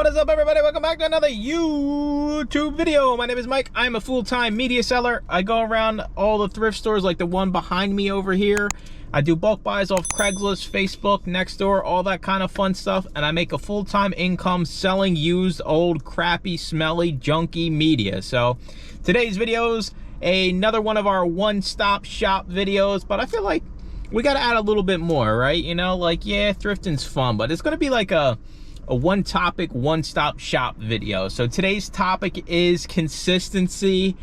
What is up, everybody? Welcome back to another YouTube video. My name is Mike. I'm a full-time media seller. I go around all the thrift stores like the one behind me over here. I do bulk buys off Craigslist, Facebook, Nextdoor, all that kind of fun stuff, and I make a full-time income selling used, old, crappy, smelly, junky media. So today's video's another one of our one-stop shop videos, but I feel like we got to add a little bit more, right? You know, like, yeah, thrifting's fun, but it's going to be like a one topic, one-stop shop video. So today's topic is consistency,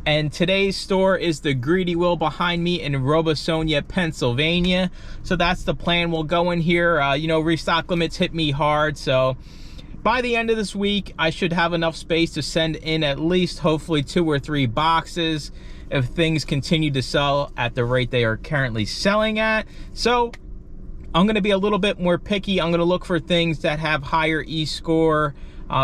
and today's store is the Greedy Will behind me in Robosonia, Pennsylvania. So that's the plan. We'll go in here. You know, restock limits hit me hard, so by the end of this week I should have enough space to send in at least hopefully 2 or 3 boxes if things continue to sell at the rate they are currently selling at. So I'm going to be a little bit more picky. I'm going to look for things that have higher e-score,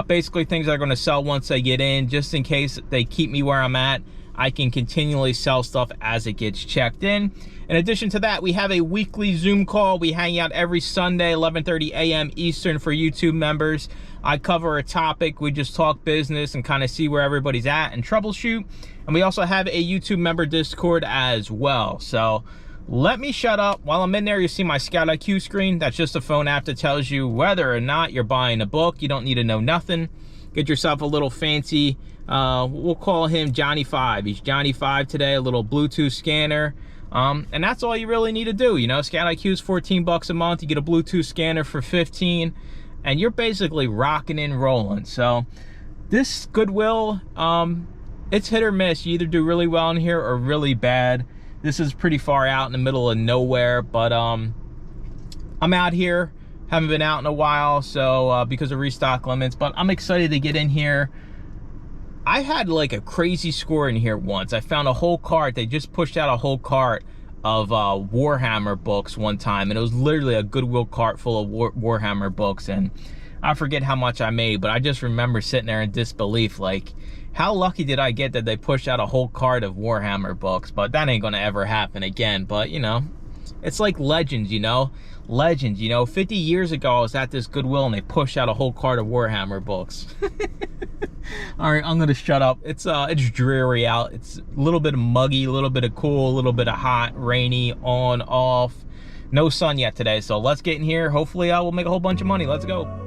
basically things that are going to sell once they get in, just in case they keep me where I'm at. I can continually sell stuff as it gets checked in. In addition to that, we have a weekly Zoom call. We hang out every Sunday, 11:30 a.m. Eastern for YouTube members. I cover a topic. We just talk business and kind of see where everybody's at and troubleshoot. And we also have a YouTube member Discord as well. So let me shut up. While I'm in there, you see my Scout IQ screen. That's just a phone app that tells you whether or not you're buying a book. You don't need to know nothing. Get yourself a little fancy, we'll call him Johnny 5. He's Johnny 5 today, a little Bluetooth scanner. And that's all you really need to do. You know, Scout IQ is 14 bucks a month. You get a Bluetooth scanner for 15, and you're basically rocking and rolling. So this Goodwill, it's hit or miss. You either do really well in here or really bad. This is pretty far out in the middle of nowhere, but I'm out here. Haven't been out in a while, so because of restock limits, but I'm excited to get in here. I had like a crazy score in here once. I found a whole cart. They just pushed out a whole cart of Warhammer books one time, and it was literally a Goodwill cart full of Warhammer books, and I forget how much I made, but I just remember sitting there in disbelief, like, how lucky did I get that they pushed out a whole cart of Warhammer books? But that ain't gonna ever happen again. But, you know, it's like Legends, you know? Legends, you know, 50 years ago I was at this Goodwill and they pushed out a whole cart of Warhammer books. All right, I'm gonna shut up. It's dreary out. It's a little bit muggy, a little bit of cool, a little bit of hot, rainy, on, off. No sun yet today, so let's get in here. Hopefully I will make a whole bunch of money. Let's go.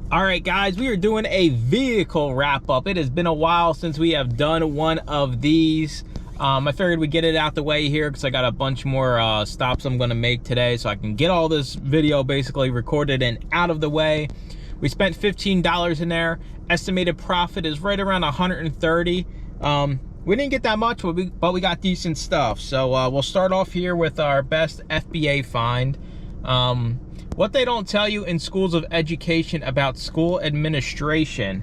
All right, guys, we are doing a vehicle wrap up. It has been a while since we have done one of these. I figured we'd get it out the way here because I got a bunch more stops I'm going to make today, so I can get all this video basically recorded and out of the way. We spent $15 in there. Estimated profit is right around 130. We didn't get that much, but we got decent stuff. So we'll start off here with our best FBA find. What they don't tell you in schools of education about school administration.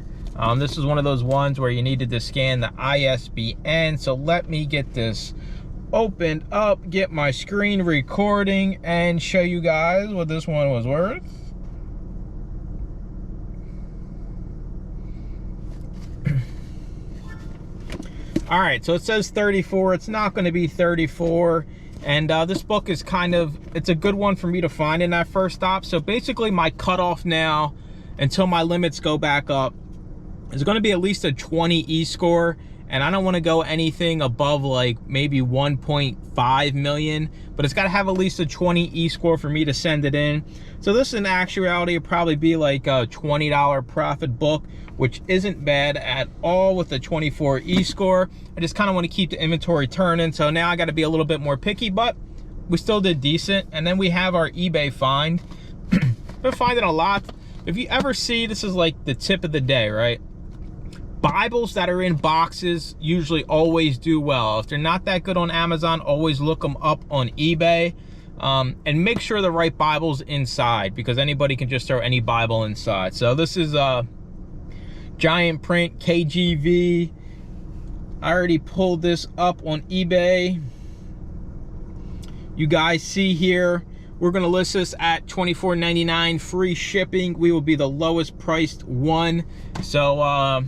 This is one of those ones where you needed to scan the ISBN. So let me get this opened up, get my screen recording, and show you guys what this one was worth. All right, so it says 34. It's not going to be 34. And this book is it's a good one for me to find in that first stop. So basically my cutoff now until my limits go back up is going to be at least a 20 e-score. And I don't want to go anything above like maybe 1.5 million, but it's got to have at least a 20 e-score for me to send it in. So this in actuality would probably be like a $20 profit book, which isn't bad at all with a 24 e-score. I just kind of want to keep the inventory turning. So now I got to be a little bit more picky, but we still did decent. And then we have our eBay find. Been finding a lot. If you ever see, this is like the tip of the day, right? Bibles that are in boxes usually always do well. If they're not that good on Amazon, always look them up on eBay. And make sure the right Bible's inside, because anybody can just throw any Bible inside. So this is giant print KGV. I already pulled this up on eBay. You guys see here, we're gonna list this at $24.99 free shipping. We will be the lowest priced one. So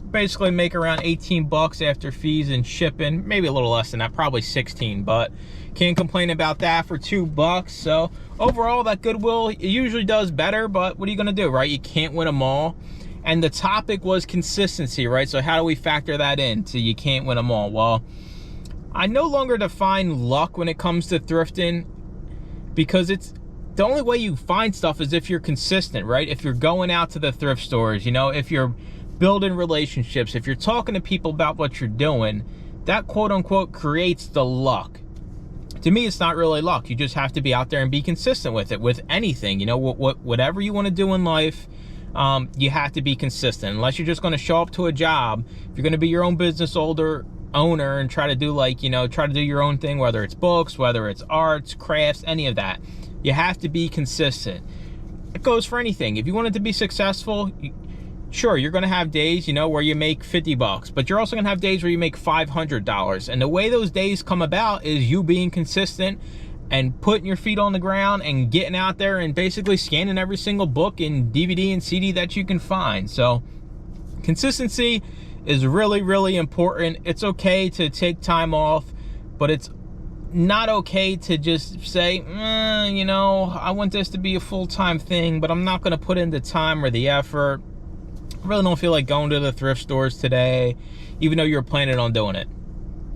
basically make around 18 bucks after fees and shipping, maybe a little less than that, probably 16, but can't complain about that for 2 bucks. So overall, that Goodwill, it usually does better, but what are you gonna do, right? You can't win them all. And the topic was consistency, right? So how do we factor that in to you can't win them all? Well, I no longer define luck when it comes to thrifting, because it's the only way you find stuff is if you're consistent, right? If you're going out to the thrift stores, you know, if you're building relationships, if you're talking to people about what you're doing, that quote unquote creates the luck. To me, it's not really luck. You just have to be out there and be consistent with it, with anything, you know, whatever you want to do in life. You have to be consistent. Unless you're just going to show up to a job, if you're going to be your own business owner and try to do like, you know, try to do your own thing, whether it's books, whether it's arts, crafts, any of that, you have to be consistent. It goes for anything. If you want it to be successful, sure, you're going to have days, you know, where you make 50 bucks, but you're also going to have days where you make $500. And the way those days come about is you being consistent and putting your feet on the ground and getting out there and basically scanning every single book and DVD and CD that you can find. So consistency is really, really important. It's okay to take time off, but it's not okay to just say, you know, I want this to be a full-time thing, but I'm not going to put in the time or the effort. I really don't feel like going to the thrift stores today, even though you're planning on doing it.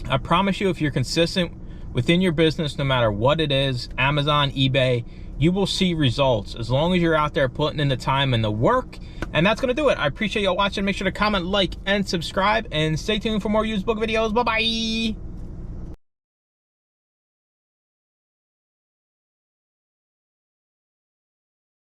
I promise you, if you're consistent within your business, no matter what it is, Amazon, eBay, you will see results as long as you're out there putting in the time and the work. And that's going to do it. I appreciate y'all watching. Make sure to comment, like, and subscribe, and stay tuned for more used book videos. Bye-bye.